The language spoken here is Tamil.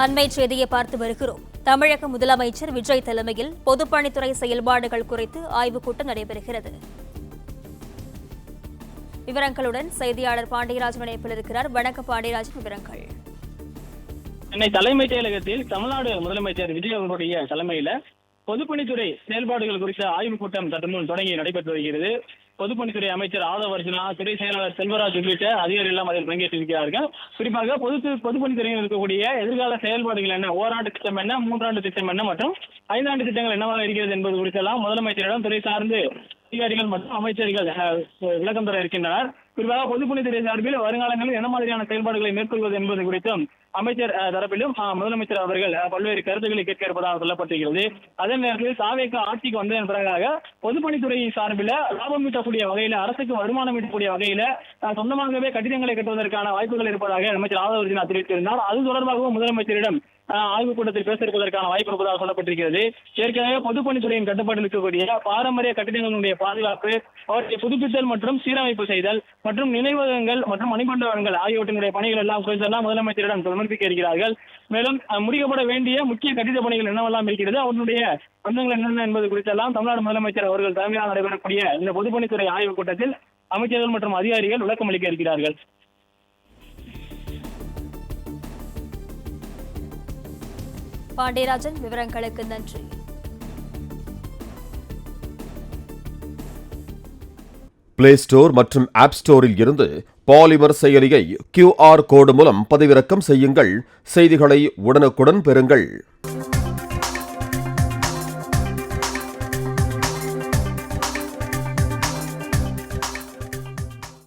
அண்மை செய்தியை பார்த்து வருகிறோம். தமிழக முதலமைச்சர் விஜய் தலைமையில் பொதுப்பணித்துறை செயல்பாடுகள் குறித்து ஆய்வுக் கூட்டம் நடைபெறுகிறது. விவரங்களுடன் செய்தியாளர் பாண்டியராஜன் இணைப்பில் இருக்கிறார். வணக்கம் பாண்டியராஜன், விவரங்கள். சென்னை தலைமைச் செயலகத்தில் தமிழ்நாடு முதலமைச்சர் விஜய் அவர்களுடைய தலைமையில பொதுப்பணித்துறை செயல்பாடுகள் குறித்த ஆய்வுக் கூட்டம் சற்று முன் தொடங்கி நடைபெற்று வருகிறது. பொதுப்பணித்துறை அமைச்சர் ஆதவ் அர்ஜுனா, துறை செயலாளர் செல்வராஜ் உள்ளிட்ட அதிகாரிகள் எல்லாம் அதில் பங்கேற்றிருக்கிறார்கள். குறிப்பாக பொதுப்பணித்துறையில் இருக்கக்கூடிய எதிர்கால செயல்பாடுகள் என்ன, ஓராண்டு திட்டம் என்ன, 3 ஆண்டு திட்டம் என்ன மற்றும் 5 ஆண்டு திட்டங்கள் என்னவாக இருக்கிறது என்பது குறித்தெல்லாம் முதலமைச்சரிடம் துறை சார்ந்து அதிகாரிகள் மற்றும் அமைச்சர்கள் விளக்கம் தர இருக்கின்றனர். குறிப்பாக பொதுப்பணித்துறை சார்பில் வருங்காலங்களில் என்ன மாதிரியான செயல்பாடுகளை மேற்கொள்வது என்பது குறித்தும் அமைச்சர் தரப்பிலும் முதலமைச்சர் அவர்கள் பல்வேறு கருத்துக்களை கேட்க இருப்பதாக சொல்லப்பட்டிருக்கிறது. அதே நேரத்தில் தாவேகா ஆட்சிக்கு வந்ததன் பிறகாக பொதுப்பணித்துறை சார்பில் லாபம் ஈட்டக்கூடிய வகையில, அரசுக்கு வருமானம் ஈட்டக்கூடிய வகையில சொந்தமாகவே கட்டிடங்களை கட்டுவதற்கான வாய்ப்புகள் இருப்பதாக அமைச்சர் ஆதவ் அர்ஜுனா தெரிவித்திருந்தார். அது தொடர்பாகவும் முதலமைச்சரிடம் ஆய்வுக் கூட்டத்தில் பேச இருப்பதற்கான வாய்ப்பு இருப்பதாக சொல்லப்பட்டிருக்கிறது. ஏற்கனவே பொதுப்பணித்துறையின் கட்டுப்பாட்டில் இருக்கக்கூடிய பாரம்பரிய கட்டிடங்களுடைய பாதுகாப்பு, அவற்றை புதுப்பித்தல் மற்றும் சீரமைப்பு செய்தல் மற்றும் நினைவகங்கள் மற்றும் மணிமண்டபங்கள் ஆகியவற்றினுடைய பணிகள் எல்லாம் குறித்தெல்லாம் முதலமைச்சரிடம் சமர்ப்பிக்க இருக்கிறார்கள். மேலும் முடிக்கப்பட வேண்டிய முக்கிய கட்டிட பணிகள் என்னவெல்லாம் இருக்கிறது, அவர்களுடைய அம்சங்கள் என்னென்ன என்பது குறித்தெல்லாம் தமிழ்நாடு முதலமைச்சர் அவர்கள் தலைமையாக நடைபெறக்கூடிய இந்த பொதுப்பணித்துறை ஆய்வுக் கூட்டத்தில் அமைச்சர்கள் மற்றும் அதிகாரிகள் விளக்கம் அளிக்க இருக்கிறார்கள். பாண்டியராஜன், விவரங்களுக்கு நன்றி. பிளே ஸ்டோர் மற்றும் ஆப் ஸ்டோரில் இருந்து பாலிமர் செயலியை QR கோடு மூலம் பதிவிறக்கம் செய்யுங்கள். செய்திகளை உடனுக்குடன் பெறுங்கள்.